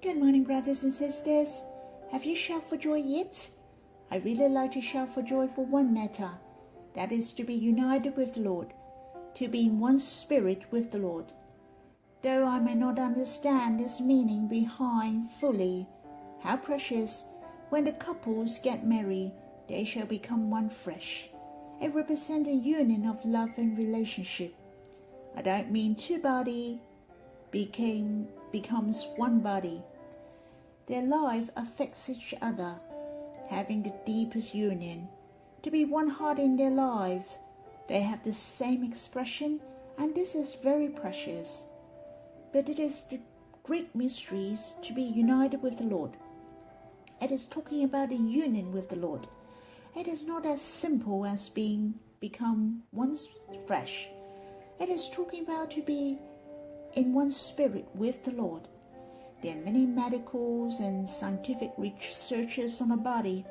Good morning, brothers and sisters. Have you shouted for joy yet? I really like to shout for joy for one matter, that is to be united with the Lord, to be in one spirit with the Lord. Though I may not understand this meaning behind fully, how precious, when the couples get married, they shall become one flesh. It represents a union of love and relationship. I don't mean two bodies becomes one body. Their life affects each other, having the deepest union. To be one heart in their lives, they have the same expression, and this is very precious. But it is the great mysteries to be united with the Lord. It is talking about the union with the Lord. It is not as simple as become one flesh. It is talking about to be in one spirit with the Lord. There are many medical and scientific researches on the body,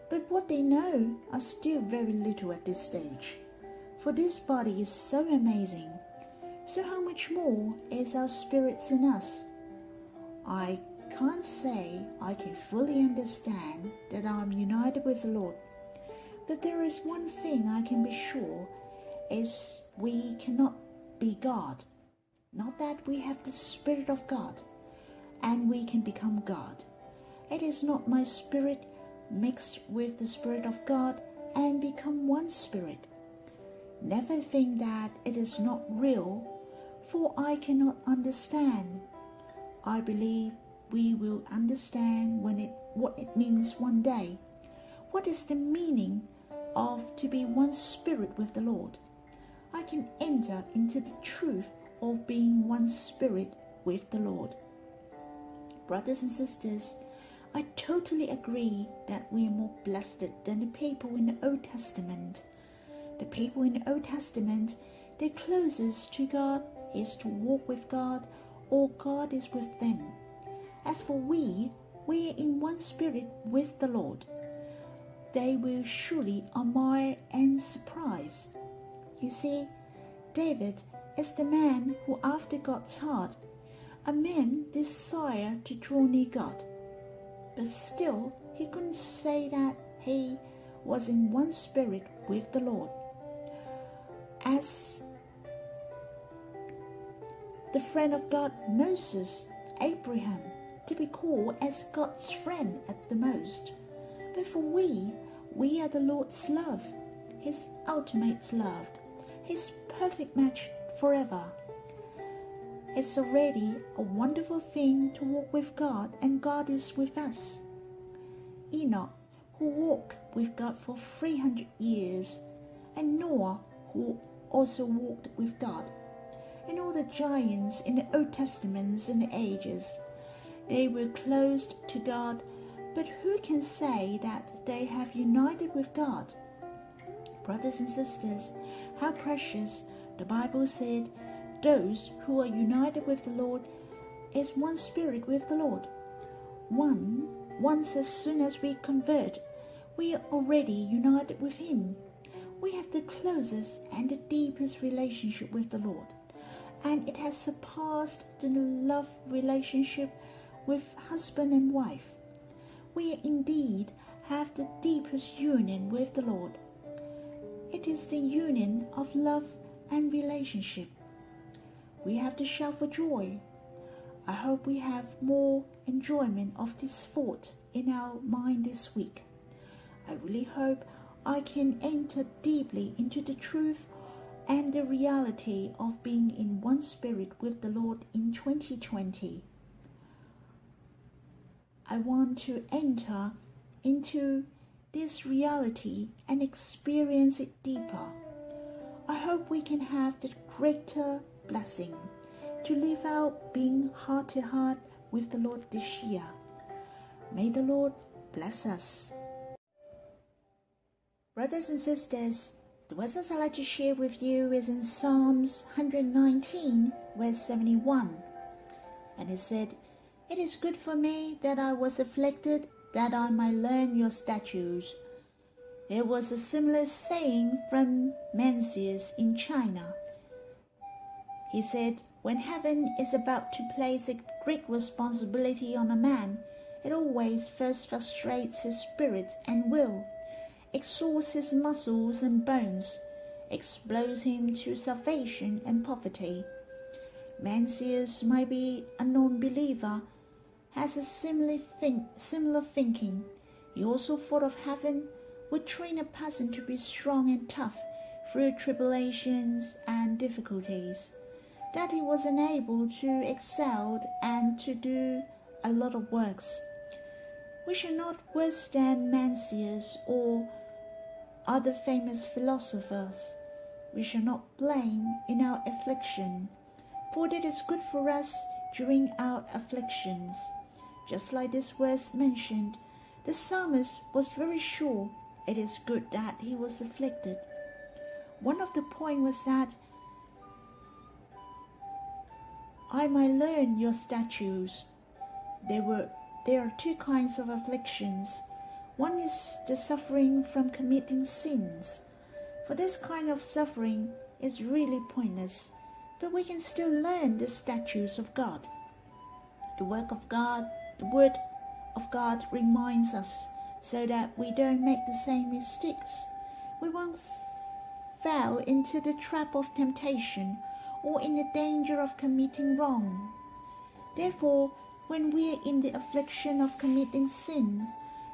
but what they know are still very little at this stage. For this body is so amazing. So how much more is our spirits in us? I can't say I can fully understand that I'm united with the Lord, but there is one thing I can be sure is we cannot be God. Not that we have the Spirit of God and we can become God. It is not my spirit mixed with the Spirit of God and become one spirit. Never think that it is not real, for I cannot understand. I believe we will understand what it means one day. What is the meaning of to be one spirit with the Lord? I can enter into the truth of being one spirit with the Lord. Brothers and sisters, I totally agree that we are more blessed than the people in the Old Testament. The people in the Old Testament, their closest to God is to walk with God, or God is with them. As for we are in one spirit with the Lord. They will surely admire and surprise. You see, David is the man who after God's heart, a man desire to draw near God. But still, he couldn't say that he was in one spirit with the Lord. As the friend of God, Moses, Abraham, to be called as God's friend at the most. But for we are the Lord's love, His ultimate love, His perfect match forever. It's already a wonderful thing to walk with God, and God is with us. Enoch, who walked with God for 300 years, and Noah, who also walked with God, and all the giants in the Old Testaments and the ages, they were close to God, but who can say that they have united with God? Brothers and sisters, how precious the Bible said, those who are united with the Lord is one spirit with the Lord. Once as soon as we convert, we are already united with Him. We have the closest and the deepest relationship with the Lord, and it has surpassed the love relationship with husband and wife. We indeed have the deepest union with the Lord. It is the union of love and relationship. We have to shout for joy. I hope we have more enjoyment of this thought in our mind this week. I really hope I can enter deeply into the truth and the reality of being in one spirit with the Lord in 2020. I want to enter into this reality and experience it deeper. I hope we can have the greater blessing to live out being heart to heart with the Lord this year. May the Lord bless us. Brothers and sisters, the verses I'd like to share with you is in Psalms 119, verse 71. And it said, "It is good for me that I was afflicted, that I might learn your statutes." There was a similar saying from Mencius in China. He said, when heaven is about to place a great responsibility on a man, it always first frustrates his spirit and will, exhausts his muscles and bones, explodes him to starvation and poverty. Mencius might be a non-believer, has a similar thinking. He also thought of heaven would train a person to be strong and tough through tribulations and difficulties, that he was enabled to excel and to do a lot of works. We shall not worse than Mencius or other famous philosophers. We shall not blame in our affliction, for it is good for us during our afflictions. Just like this verse mentioned, the psalmist was very sure it is good that he was afflicted. One of the points was that I might learn your statutes. There are two kinds of afflictions. One is the suffering from committing sins. For this kind of suffering is really pointless, but we can still learn the statutes of God. The word of God reminds us so that we don't make the same mistakes. We won't fall into the trap of temptation or in the danger of committing wrong. Therefore, when we are in the affliction of committing sins,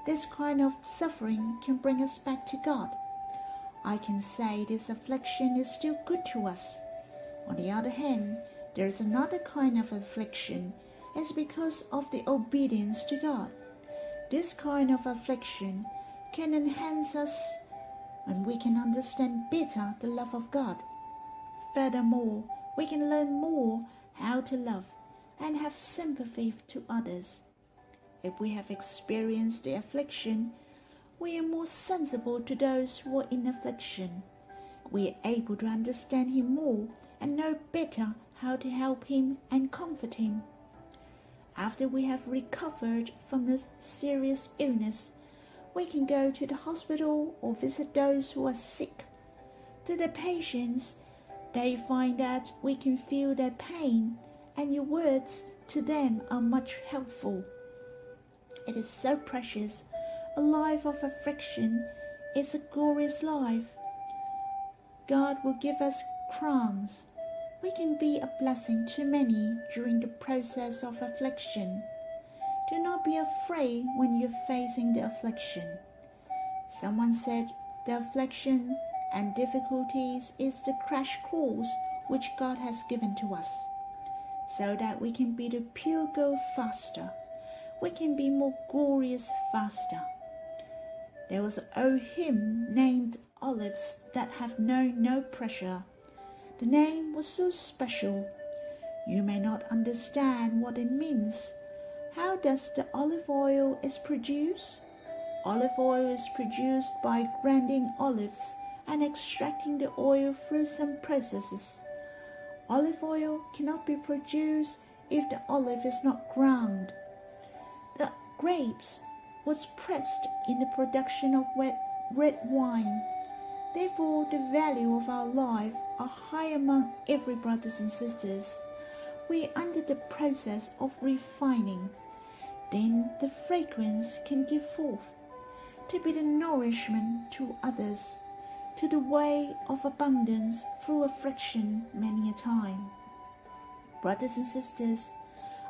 this kind of suffering can bring us back to God. I can say this affliction is still good to us. On the other hand, there is another kind of affliction. It's because of the obedience to God. This kind of affliction can enhance us and we can understand better the love of God. Furthermore, we can learn more how to love and have sympathy to others. If we have experienced the affliction, we are more sensible to those who are in affliction. We are able to understand him more and know better how to help him and comfort him. After we have recovered from a serious illness, we can go to the hospital or visit those who are sick. To the patients, they find that we can feel their pain, and your words to them are much helpful. It is so precious. A life of affliction is a glorious life. God will give us crowns. We can be a blessing to many during the process of affliction. Do not be afraid when you're facing the affliction. Someone said the affliction and difficulties is the crash course which God has given to us, so that we can be the pure gold faster. We can be more glorious faster. There was an old hymn named Olives that have known no pressure. The name was so special. You may not understand what it means. How does the olive oil is produced? Olive oil is produced by grinding olives and extracting the oil through some processes. Olive oil cannot be produced if the olive is not ground. The grapes was pressed in the production of red wine. Therefore, the value of our life are high among every brothers and sisters. We are under the process of refining. Then the fragrance can give forth, to be the nourishment to others, to the way of abundance through affliction many a time. Brothers and sisters,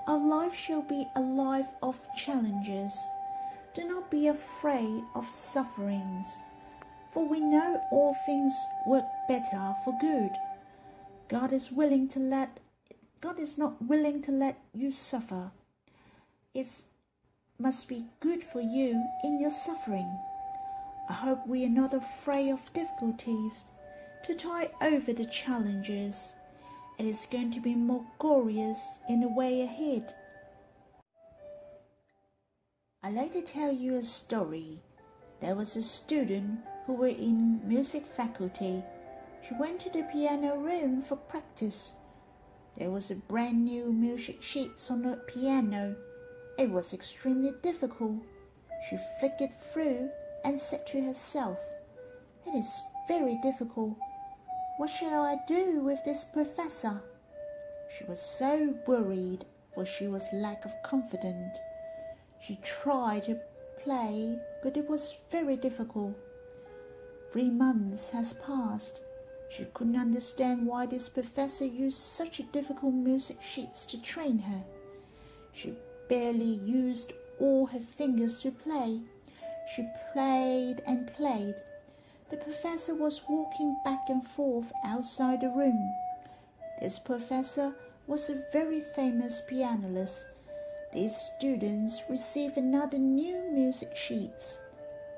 our life shall be a life of challenges. Do not be afraid of sufferings, for we know all things work better for good. God is not willing to let you suffer. It must be good for you in your suffering. I hope we are not afraid of difficulties to tide over the challenges. It is going to be more glorious in the way ahead. I'd like to tell you a story. There was a student who were in music faculty. She went to the piano room for practice. There was a brand new music sheet on the piano. It was extremely difficult. She flickered through and said to herself, "It is very difficult. What shall I do with this professor?" She was so worried for she was lack of confidence. She tried to play, but it was very difficult. 3 months has passed. She couldn't understand why this professor used such a difficult music sheets to train her. She barely used all her fingers to play. She played and played. The professor was walking back and forth outside the room. This professor was a very famous pianist. These students received another new music sheets.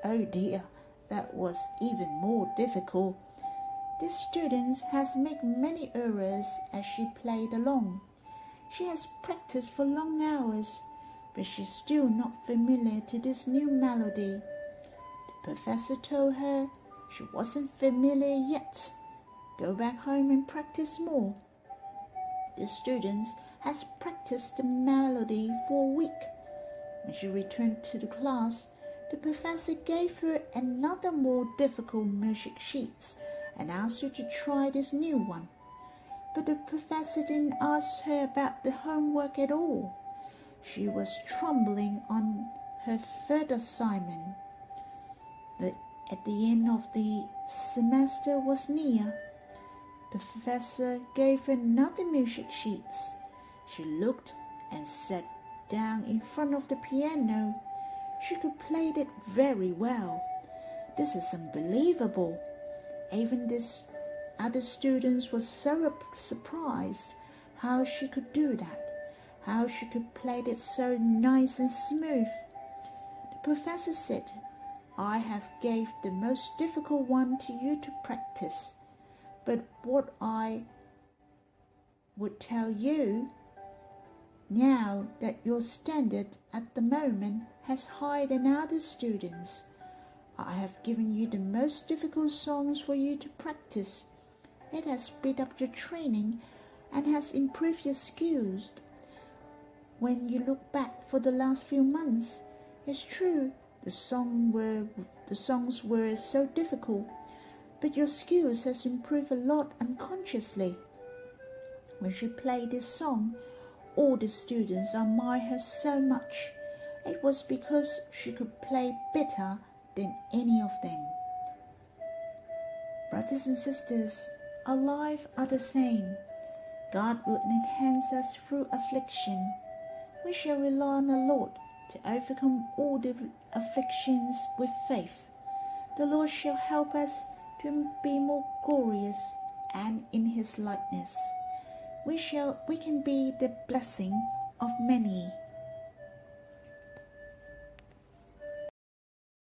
Oh dear, that was even more difficult. This student has made many errors as she played along. She has practiced for long hours, but she's still not familiar to this new melody. The professor told her she wasn't familiar yet. Go back home and practice more. The student has practiced the melody for a week. When she returned to the class, the professor gave her another more difficult music sheets and asked her to try this new one. But the professor didn't ask her about the homework at all. She was trembling on her third assignment. At the end of the semester was near. The professor gave her another music sheets. She looked and sat down in front of the piano. She could play it very well. This is unbelievable. Even this other students were so surprised how she could do that, how she could play it so nice and smooth. The professor said, I have gave the most difficult one to you to practice. But what I would tell you, now that your standard at the moment has higher than other students, I have given you the most difficult songs for you to practice. It has speeded up your training and has improved your skills. When you look back for the last few months, it's true the songs were so difficult, but your skills has improved a lot unconsciously. When she played this song, all the students admired her so much. It was because she could play better than any of them. Brothers and sisters, our lives are the same. God will enhance us through affliction. We shall rely on the Lord to overcome all the afflictions with faith. The Lord shall help us to be more glorious and in His likeness. We can be the blessing of many.